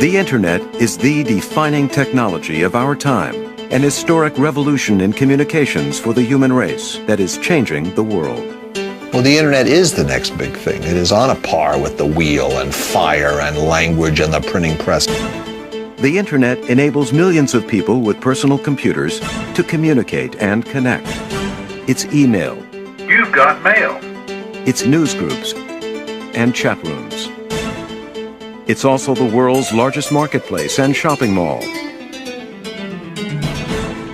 The Internet is the defining technology of our time, an historic revolution in communications for the human race that is changing the world. Well, the Internet is the next big thing. It is on a par with the wheel and fire and language and the printing press. The Internet enables millions of people with personal computers to communicate and connect. It's email. You've got mail. It's news groups and chat rooms. It's also the world's largest marketplace and shopping mall.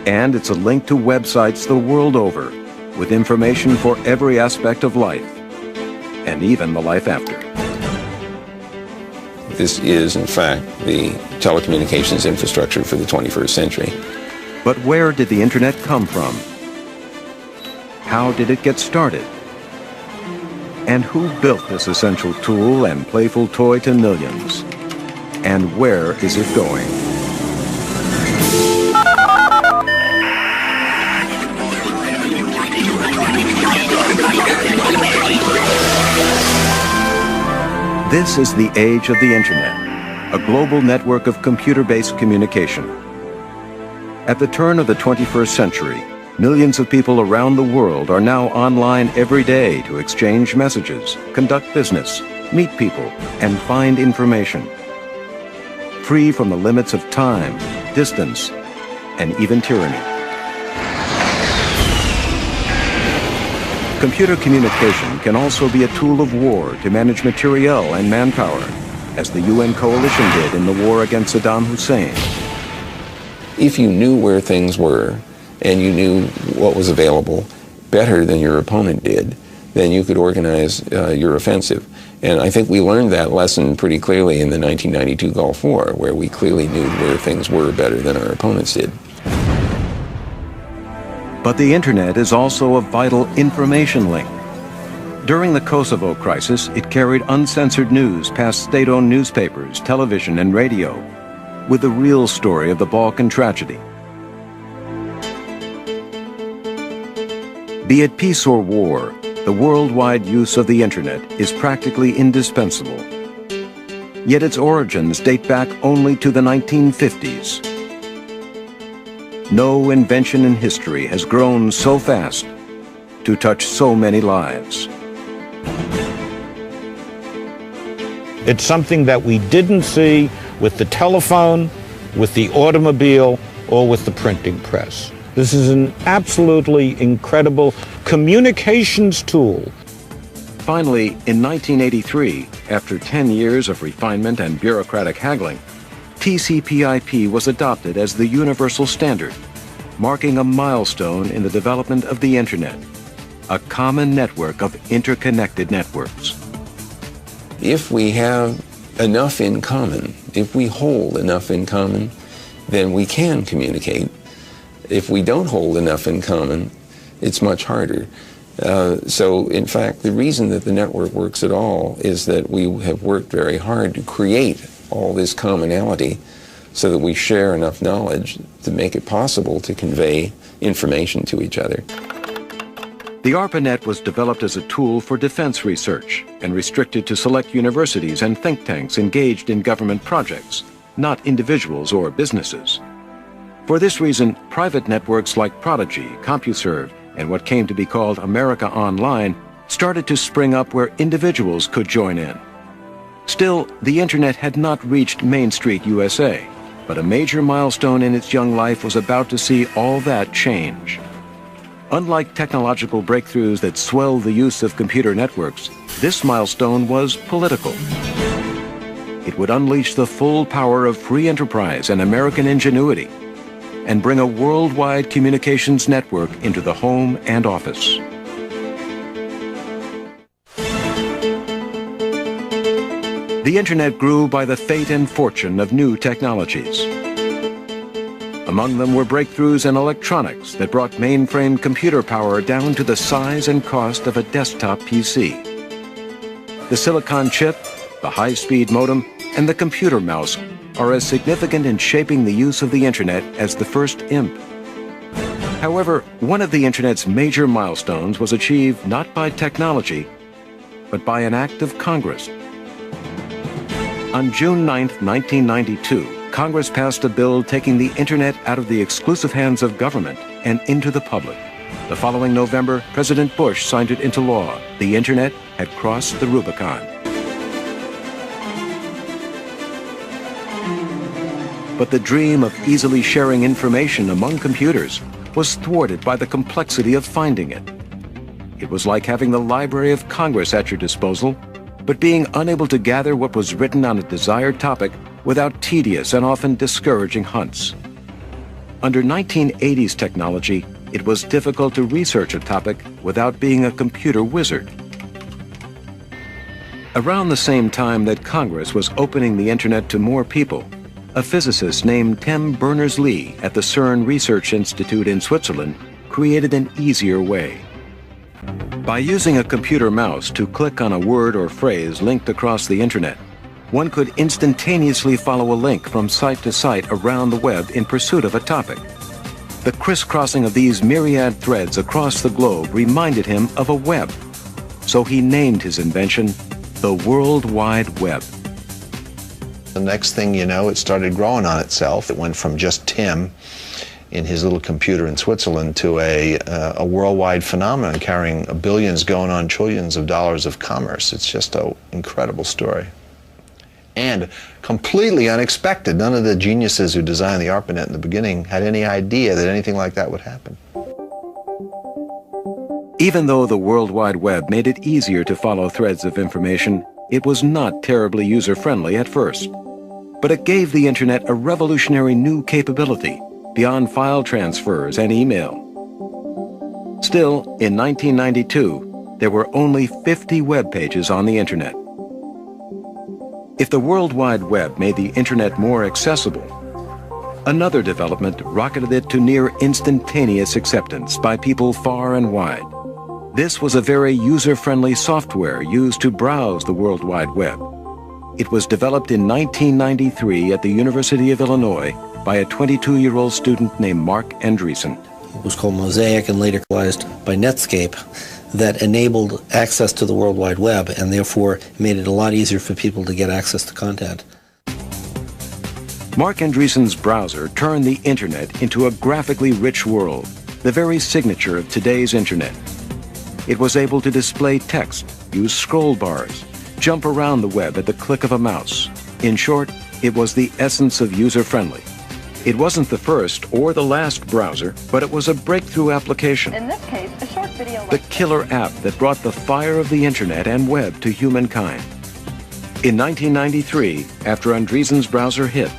And it's a link to websites the world over with information for every aspect of life and even the life after. This is, in fact, the telecommunications infrastructure for the 21st century. But where did the Internet come from? How did it get started? And who built this essential tool and playful toy to millions? And where is it going? This is the age of the Internet, a global network of computer-based communication. At the turn of the 21st century, millions of people around the world are now online every day to exchange messages, conduct business, meet people, and find information. Free from the limits of time, distance, and even tyranny. Computer communication can also be a tool of war to manage materiel and manpower, as the UN coalition did in the war against Saddam Hussein. If you knew where things were, and you knew what was available better than your opponent did, then you could organize your offensive. And I think we learned that lesson pretty clearly in the 1992 Gulf War, where we clearly knew where things were better than our opponents did. But the Internet is also a vital information link. During the Kosovo crisis, it carried uncensored news past state-owned newspapers, television, and radio, with the real story of the Balkan tragedy. Be it peace or war, the worldwide use of the Internet is practically indispensable. Yet its origins date back only to the 1950s. No invention in history has grown so fast to touch so many lives. It's something that we didn't see with the telephone, with the automobile, or with the printing press. This is an absolutely incredible communications tool. Finally, in 1983, after 10 years of refinement and bureaucratic haggling, TCP/IP was adopted as the universal standard, marking a milestone in the development of the Internet, a common network of interconnected networks. If we have enough in common, if we hold enough in common, then we can communicate. If we don't hold enough in common, it's much harder. So, in fact, the reason that the network works at all is that we have worked very hard to create all this commonality so that we share enough knowledge to make it possible to convey information to each other. The ARPANET was developed as a tool for defense research and restricted to select universities and think tanks engaged in government projects, not individuals or businesses. For this reason, private networks like Prodigy, CompuServe, and what came to be called America Online started to spring up where individuals could join in. Still, the Internet had not reached Main Street, USA, but a major milestone in its young life was about to see all that change. Unlike technological breakthroughs that swelled the use of computer networks, this milestone was political. It would unleash the full power of free enterprise and American ingenuity, and bring a worldwide communications network into the home and office. The Internet grew by the fate and fortune of new technologies. Among them were breakthroughs in electronics that brought mainframe computer power down to the size and cost of a desktop PC. The silicon chip, the high-speed modem, and the computer mouse are as significant in shaping the use of the Internet as the first IMP. However, one of the Internet's major milestones was achieved not by technology, but by an act of Congress. On June 9, 1992, Congress passed a bill taking the Internet out of the exclusive hands of government and into the public. The following November, President Bush signed it into law. The Internet had crossed the Rubicon. But the dream of easily sharing information among computers was thwarted by the complexity of finding it. It was like having the Library of Congress at your disposal, but being unable to gather what was written on a desired topic without tedious and often discouraging hunts. Under 1980s technology, it was difficult to research a topic without being a computer wizard. Around the same time that Congress was opening the Internet to more people, a physicist named Tim Berners-Lee at the CERN Research Institute in Switzerland created an easier way. By using a computer mouse to click on a word or phrase linked across the Internet, one could instantaneously follow a link from site to site around the web in pursuit of a topic. The crisscrossing of these myriad threads across the globe reminded him of a web, so he named his invention the World Wide Web. The next thing you know, it started growing on itself. It went from just Tim in his little computer in Switzerland to a worldwide phenomenon carrying billions, going on trillions of dollars of commerce. It's just an incredible story. And completely unexpected. None of the geniuses who designed the ARPANET in the beginning had any idea that anything like that would happen. Even though the World Wide Web made it easier to follow threads of information, it was not terribly user-friendly at first. But it gave the Internet a revolutionary new capability beyond file transfers and email. Still, in 1992, there were only 50 web pages on the Internet. If the World Wide Web made the Internet more accessible, another development rocketed it to near instantaneous acceptance by people far and wide. This was a very user-friendly software used to browse the World Wide Web. It was developed in 1993 at the University of Illinois by a 22-year-old student named Mark Andreessen. It was called Mosaic and later realized by Netscape, that enabled access to the World Wide Web and therefore made it a lot easier for people to get access to content. Mark Andreessen's browser turned the Internet into a graphically rich world, the very signature of today's Internet. It was able to display text, use scroll bars, jump around the web at the click of a mouse. In short, it was the essence of user-friendly. It wasn't the first or the last browser, but it was a breakthrough application. In this case, a short video. The killer app that brought the fire of the Internet and web to humankind. In 1993, after Andreessen's browser hit,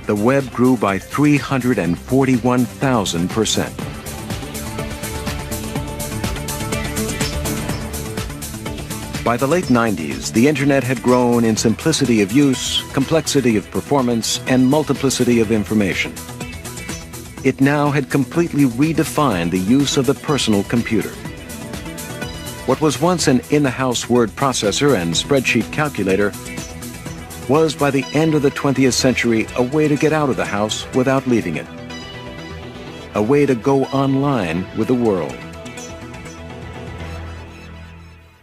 the web grew by 341,000%. By the late 90s, the Internet had grown in simplicity of use, complexity of performance, and multiplicity of information. It now had completely redefined the use of the personal computer. What was once an in-the-house word processor and spreadsheet calculator was, by the end of the 20th century, a way to get out of the house without leaving it. A way to go online with the world.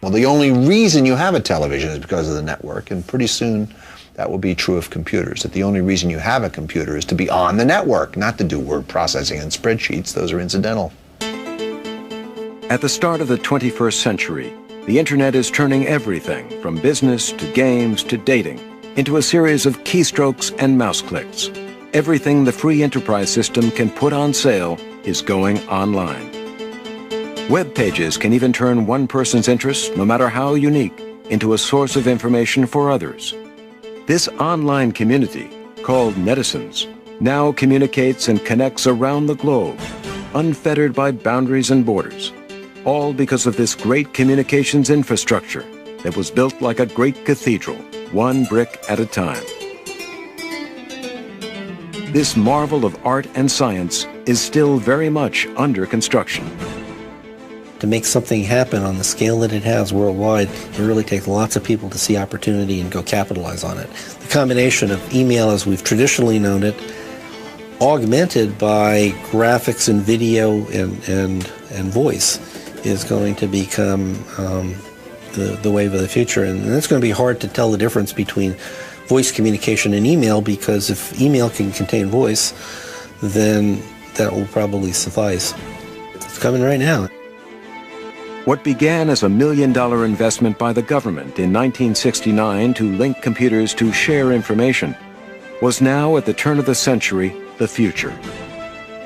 Well, the only reason you have a television is because of the network, and pretty soon that will be true of computers, that the only reason you have a computer is to be on the network, not to do word processing and spreadsheets. Those are incidental. At the start of the 21st century, the Internet is turning everything from business to games to dating into a series of keystrokes and mouse clicks. Everything the free enterprise system can put on sale is going online. Web pages can even turn one person's interests, no matter how unique, into a source of information for others. This online community, called netizens, now communicates and connects around the globe, unfettered by boundaries and borders, all because of this great communications infrastructure that was built like a great cathedral, one brick at a time. This marvel of art and science is still very much under construction. To make something happen on the scale that it has worldwide, it really takes lots of people to see opportunity and go capitalize on it. The combination of email as we've traditionally known it, augmented by graphics and video and voice, is going to become the wave of the future. And it's going to be hard to tell the difference between voice communication and email, because if email can contain voice, then that will probably suffice. It's coming right now. What began as a $1 million investment by the government in 1969 to link computers to share information was now, at the turn of the century, the future.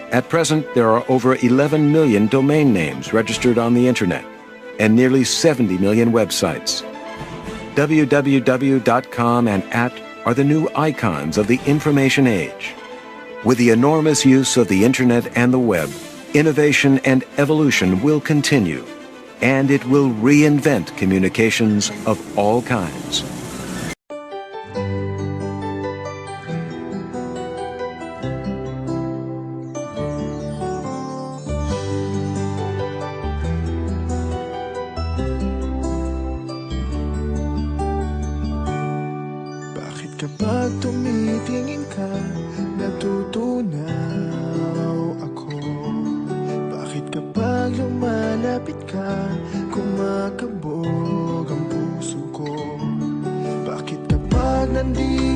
At present, there are over 11 million domain names registered on the Internet and nearly 70 million websites. www.com and @ are the new icons of the information age. With the enormous use of the Internet and the web, innovation and evolution will continue, and it will reinvent communications of all kinds. Kapag tumitingin ka, natutunaw ako. Bakit kapag lumalapit ka, kumakabog ang puso ko? Bakit kapag nandito